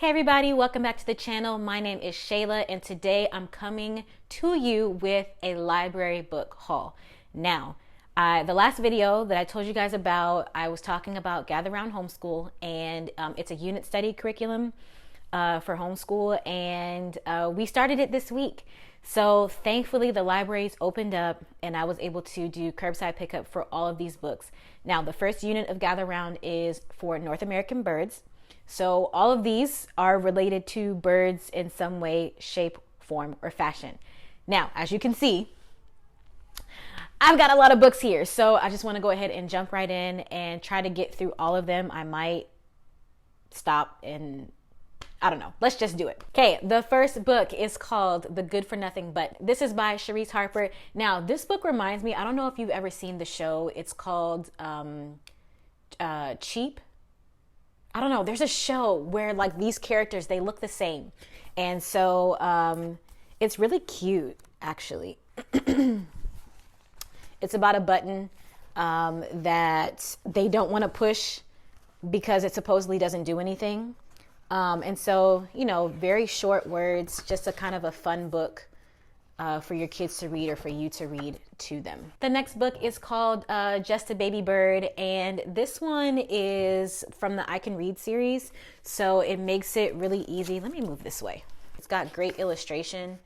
Hey everybody, welcome back to the channel. My name is Shayla and today I'm coming to you with a library book haul. Now, the last video that I told you guys about, I was talking about Gather Round Homeschool, and it's a unit study curriculum for homeschool, and we started it this week. So thankfully the libraries opened up and I was able to do curbside pickup for all of these books. Now, the first unit of Gather Round is for North American birds. So all of these are related to birds in some way, shape, form, or fashion. Now, as you can see, I've got a lot of books here, so I just want to go ahead and jump right in and try to get through all of them. I might stop and I don't know. Let's just do it. Okay, the first book is called The Good for Nothing But. This is by Charise Harper. Now, this book reminds me, I don't know if you've ever seen the show. It's called Cheap. I don't know, there's a show where like these characters, they look the same. And so it's really cute, actually. It's about a button that they don't want to push because it supposedly doesn't do anything. And so, you know, very short words, just a kind of a fun book for your kids to read or for you to read to them. The next book is called Just a Baby Bird, and this one is from the I Can Read series, so it makes it really easy. Let me move this way. It's got great illustration,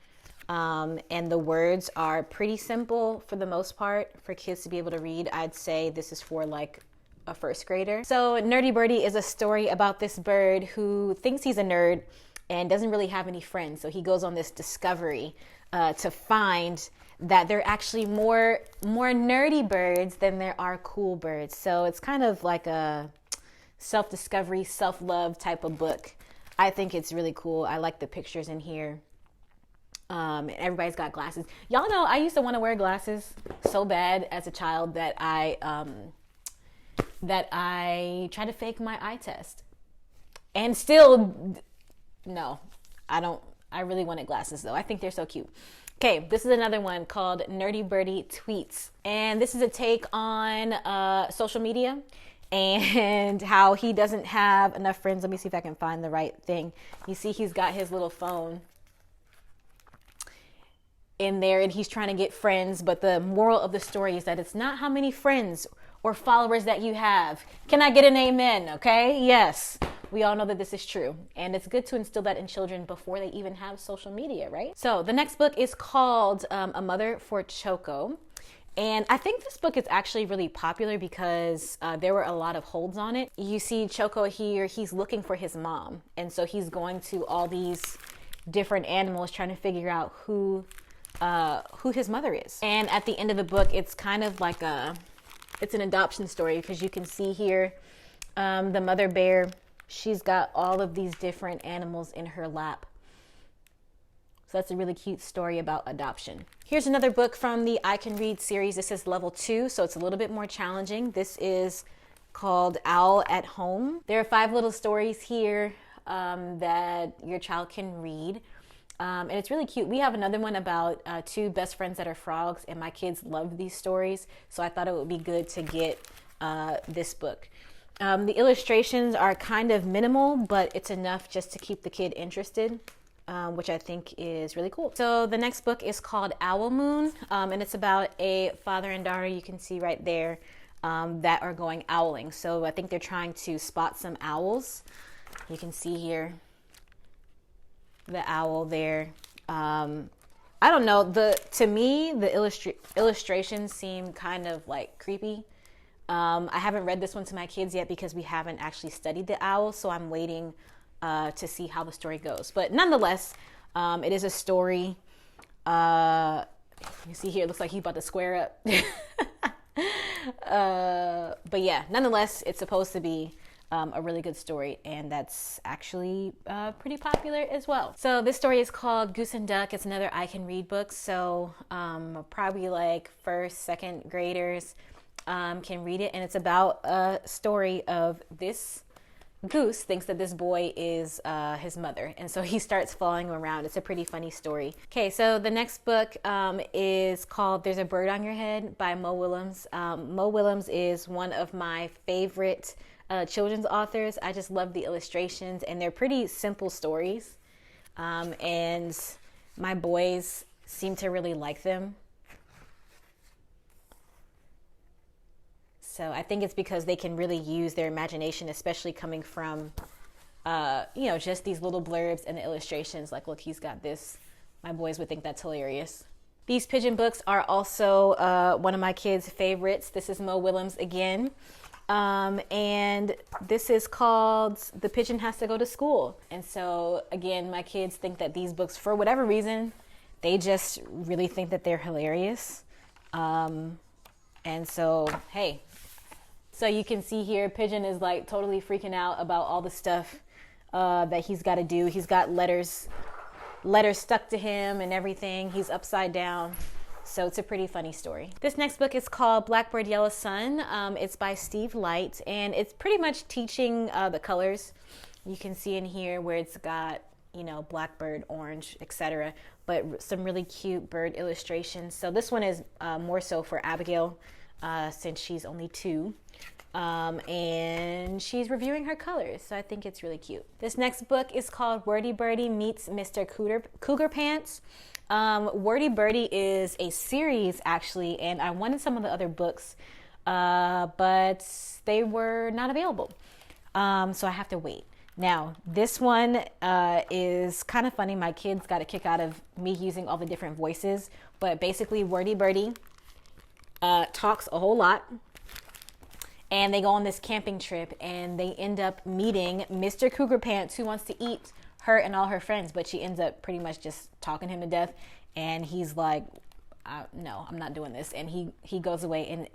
and the words are pretty simple for the most part for kids to be able to read. I'd say this is for like a first grader. So Nerdy Birdie is a story about this bird who thinks he's a nerd and doesn't really have any friends, so he goes on this discovery to find that there are actually more nerdy birds than there are cool birds. So it's kind of like a self-discovery, self-love type of book. I think it's really cool. I like the pictures in here. And everybody's got glasses. Y'all know I used to want to wear glasses so bad as a child that I tried to fake my eye test. And still, no, I don't. I really wanted glasses though. I think they're so cute. Okay, this is another one called Nerdy Birdie Tweets. And this is a take on social media and how he doesn't have enough friends. Let me see if I can find the right thing. You see he's got his little phone in there and he's trying to get friends. But the moral of the story is that it's not how many friends or followers that you have. Can I get an amen? Okay, yes. We all know that this is true, and it's good to instill that in children before they even have social media, right? So the next book is called A Mother for Choco, and I think this book is actually really popular because there were a lot of holds on it. You see Choco here, he's looking for his mom, and so he's going to all these different animals trying to figure out who his mother is. And at the end of the book, it's kind of like it's an adoption story because you can see here the mother bear. She's got all of these different animals in her lap. So that's a really cute story about adoption. Here's another book from the I Can Read series. This is level 2, so it's a little bit more challenging. This is called Owl at Home. There are 5 little stories here that your child can read. And it's really cute. We have another one about 2 best friends that are frogs, and my kids love these stories. So I thought it would be good to get this book. The illustrations are kind of minimal, but it's enough just to keep the kid interested, which I think is really cool. So the next book is called Owl Moon, and it's about a father and daughter, you can see right there, that are going owling. So I think they're trying to spot some owls. You can see here the owl there. I don't know, to me, the illustrations seem kind of like creepy. I haven't read this one to my kids yet because we haven't actually studied the owl, so I'm waiting to see how the story goes. But nonetheless, it is a story. You see here, it looks like he's about to square up. But yeah, nonetheless, it's supposed to be a really good story, and that's actually pretty popular as well. So this story is called Goose and Duck. It's another I Can Read book, so probably like 1st, 2nd graders can read it, and it's about a story of this Goose thinks that this boy is his mother, and so he starts following him around. It's a pretty funny story. Okay, so the next book is called There's a Bird on Your Head by Mo Willems. Mo Willems is one of my favorite children's authors. I just love the illustrations, and they're pretty simple stories. And my boys seem to really like them. So I think it's because they can really use their imagination, especially coming from, just these little blurbs and the illustrations. Like, look, he's got this. My boys would think that's hilarious. These Pigeon books are also one of my kids' favorites. This is Mo Willems again. And this is called The Pigeon Has to Go to School. And so, again, my kids think that these books, for whatever reason, they just really think that they're hilarious. And so, hey. So you can see here, Pigeon is like totally freaking out about all the stuff that he's got to do. He's got letters stuck to him and everything. He's upside down. So it's a pretty funny story. This next book is called Blackbird Yellow Sun. It's by Steve Light, and it's pretty much teaching the colors. You can see in here where it's got, blackbird, orange, etc. But some really cute bird illustrations. So this one is more so for Abigail, since she's only 2. And she's reviewing her colors, so I think it's really cute. This next book is called Wordy Birdy Meets Mr. Cougarpants. Wordy Birdy is a series, actually, and I wanted some of the other books, but they were not available, so I have to wait. Now, this one is kind of funny. My kids got a kick out of me using all the different voices, but basically Wordy Birdy talks a whole lot. And they go on this camping trip, and they end up meeting Mr. Cougarpants, who wants to eat her and all her friends, but she ends up pretty much just talking him to death. And he's like, no, I'm not doing this. And he goes away and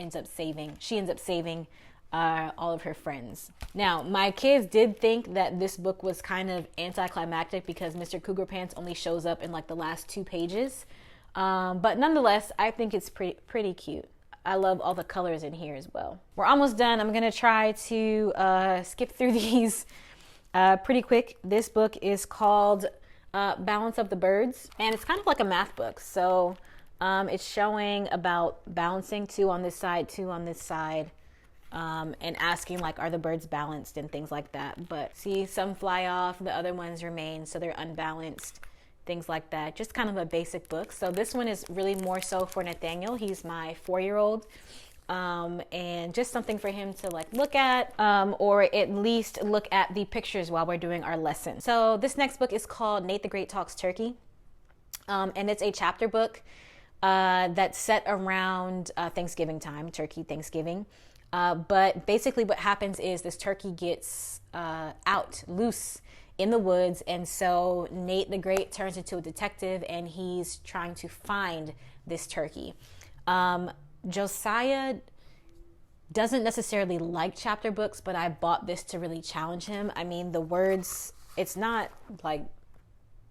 she ends up saving all of her friends. Now, my kids did think that this book was kind of anticlimactic because Mr. Cougarpants only shows up in like the last 2 pages. But nonetheless, I think it's pretty cute. I love all the colors in here as well. We're almost done. I'm going to try to skip through these pretty quick. This book is called Balance of the Birds, and it's kind of like a math book. So it's showing about balancing 2 on this side, 2 on this side, and asking like, are the birds balanced and things like that. But see, some fly off, the other ones remain, so they're unbalanced. Things like that. Just kind of a basic book. So this one is really more so for Nathaniel. He's my 4-year-old, and just something for him to like look at, or at least look at the pictures while we're doing our lesson. So this next book is called Nate the Great Talks Turkey, and it's a chapter book that's set around Thanksgiving time, turkey Thanksgiving. But basically what happens is this turkey gets loose in the woods, and so Nate the Great turns into a detective, and he's trying to find this turkey. Josiah doesn't necessarily like chapter books, but I bought this to really challenge him. I mean, the words, it's not like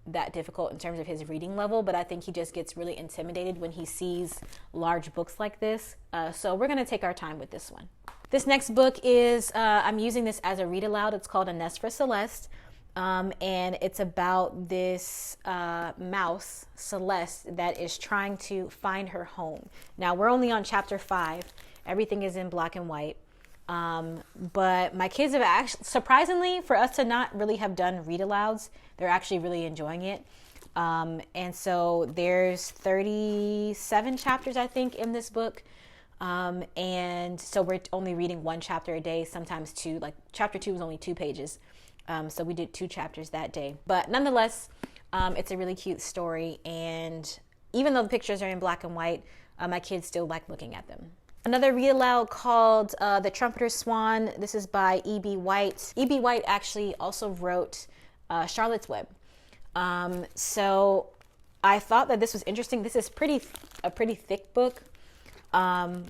that difficult in terms of his reading level, but I think he just gets really intimidated when he sees large books like this. So we're going to take our time with this one. This next book is, I'm using this as a read aloud. It's called A Nest for Celeste. And it's about this mouse, Celeste, that is trying to find her home. Now, we're only on chapter 5. Everything is in black and white. But my kids have actually, surprisingly, for us to not really have done read alouds, they're actually really enjoying it. And so there's 37 chapters, I think, in this book. And so we're only reading 1 chapter a day, sometimes 2. Like chapter 2 was only 2 pages. So we did 2 chapters that day. But nonetheless, it's a really cute story. And even though the pictures are in black and white, my kids still like looking at them. Another read aloud called The Trumpeter's Swan. This is by E.B. White. E.B. White actually also wrote Charlotte's Web. So I thought that this was interesting. This is a pretty thick book. I'm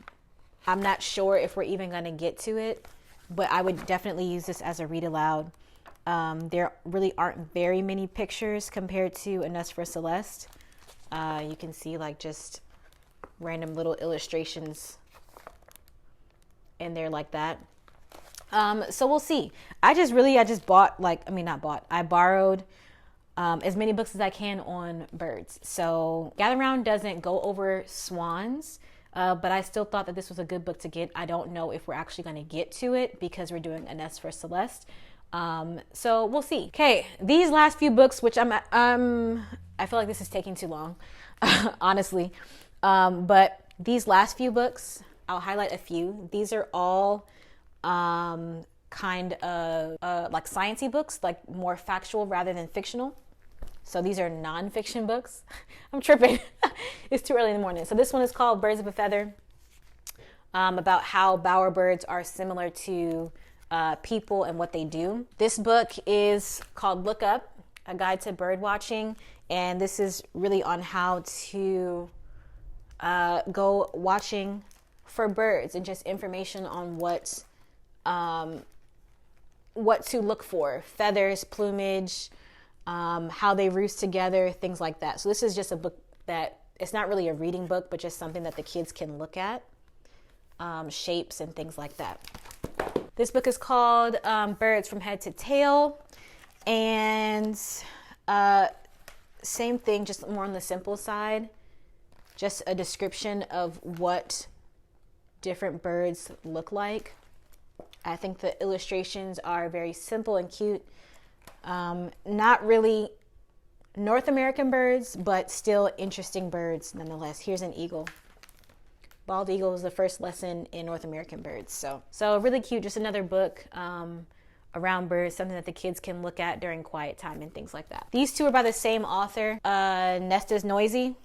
not sure if we're even going to get to it, but I would definitely use this as a read aloud. There really aren't very many pictures compared to A Nest for Celeste. You can see like just random little illustrations in there like that. So we'll see. I borrowed as many books as I can on birds. So Gather Round doesn't go over swans. but I still thought that this was a good book to get. I don't know if we're actually going to get to it because we're doing A Nest for Celeste. So we'll see. Okay, these last few books, which I feel like this is taking too long, honestly. But these last few books, I'll highlight a few. These are all kind of like sciencey books, like more factual rather than fictional. So these are nonfiction books. I'm tripping. It's too early in the morning. So this one is called Birds of a Feather, about how bowerbirds are similar to people and what they do. This book is called Look Up, A Guide to Bird Watching. And this is really on how to go watching for birds and just information on what to look for, feathers, plumage, how they roost together, things like that. So this is just a book that, it's not really a reading book, but just something that the kids can look at, shapes and things like that. This book is called Birds from Head to Tail, and same thing, just more on the simple side, just a description of what different birds look like. I think the illustrations are very simple and cute. Not really North American birds, but still interesting birds nonetheless. Here's an eagle. Bald eagle is the first lesson in North American birds. So really cute. Just another book around birds, something that the kids can look at during quiet time and things like that. These two are by the same author. Nest is Noisy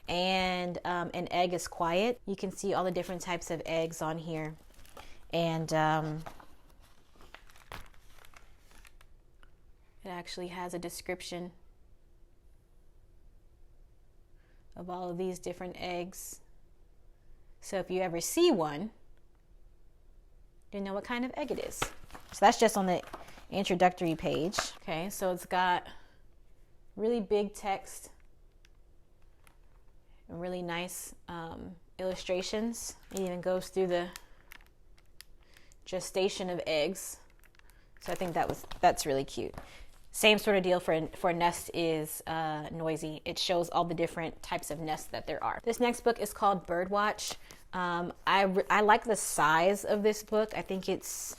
and An Egg is Quiet. You can see all the different types of eggs on here. And it actually has a description of all of these different eggs. So if you ever see one, you know what kind of egg it is. So that's just on the introductory page. Okay, so it's got really big text and really nice illustrations. It even goes through the gestation of eggs. So I think that's really cute. Same sort of deal for Nest is Noisy. It shows all the different types of nests that there are. This next book is called Birdwatch. I like the size of this book. I think it's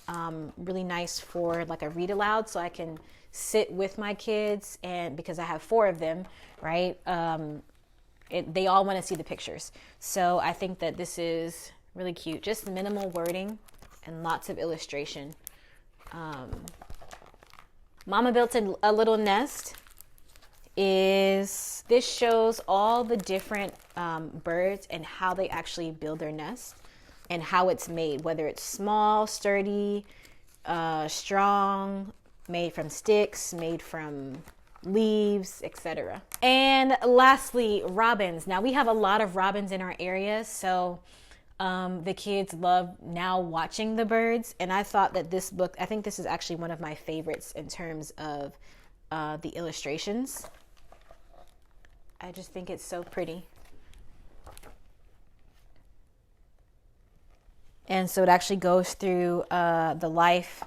really nice for like a read aloud, so I can sit with my kids, and because I have 4 of them, right? They all want to see the pictures. So I think that this is really cute. Just minimal wording and lots of illustration. Mama Built a Little Nest this shows all the different birds and how they actually build their nest and how it's made, whether it's small, sturdy, strong, made from sticks, made from leaves, etc. And lastly, robins. Now we have a lot of robins in our area, so the kids love now watching the birds, and I thought that this book, I think this is actually one of my favorites in terms of the illustrations. I just think it's so pretty. And so it actually goes through the life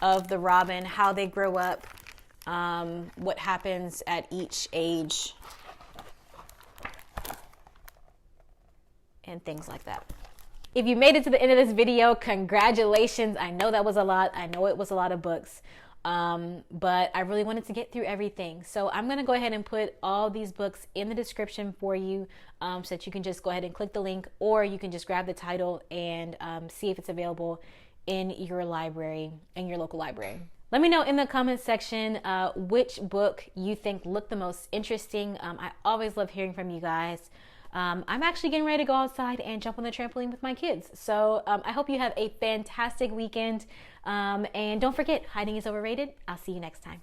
of the robin, how they grow up, what happens at each age, and things like that. If you made it to the end of this video, congratulations. I know that was a lot. I know it was a lot of books, but I really wanted to get through everything. So I'm going to go ahead and put all these books in the description for you, so that you can just go ahead and click the link, or you can just grab the title and see if it's available in your library, in your local library. Let me know in the comments section which book you think looked the most interesting. I always love hearing from you guys. I'm actually getting ready to go outside and jump on the trampoline with my kids. So I hope you have a fantastic weekend. And don't forget, hiding is overrated. I'll see you next time.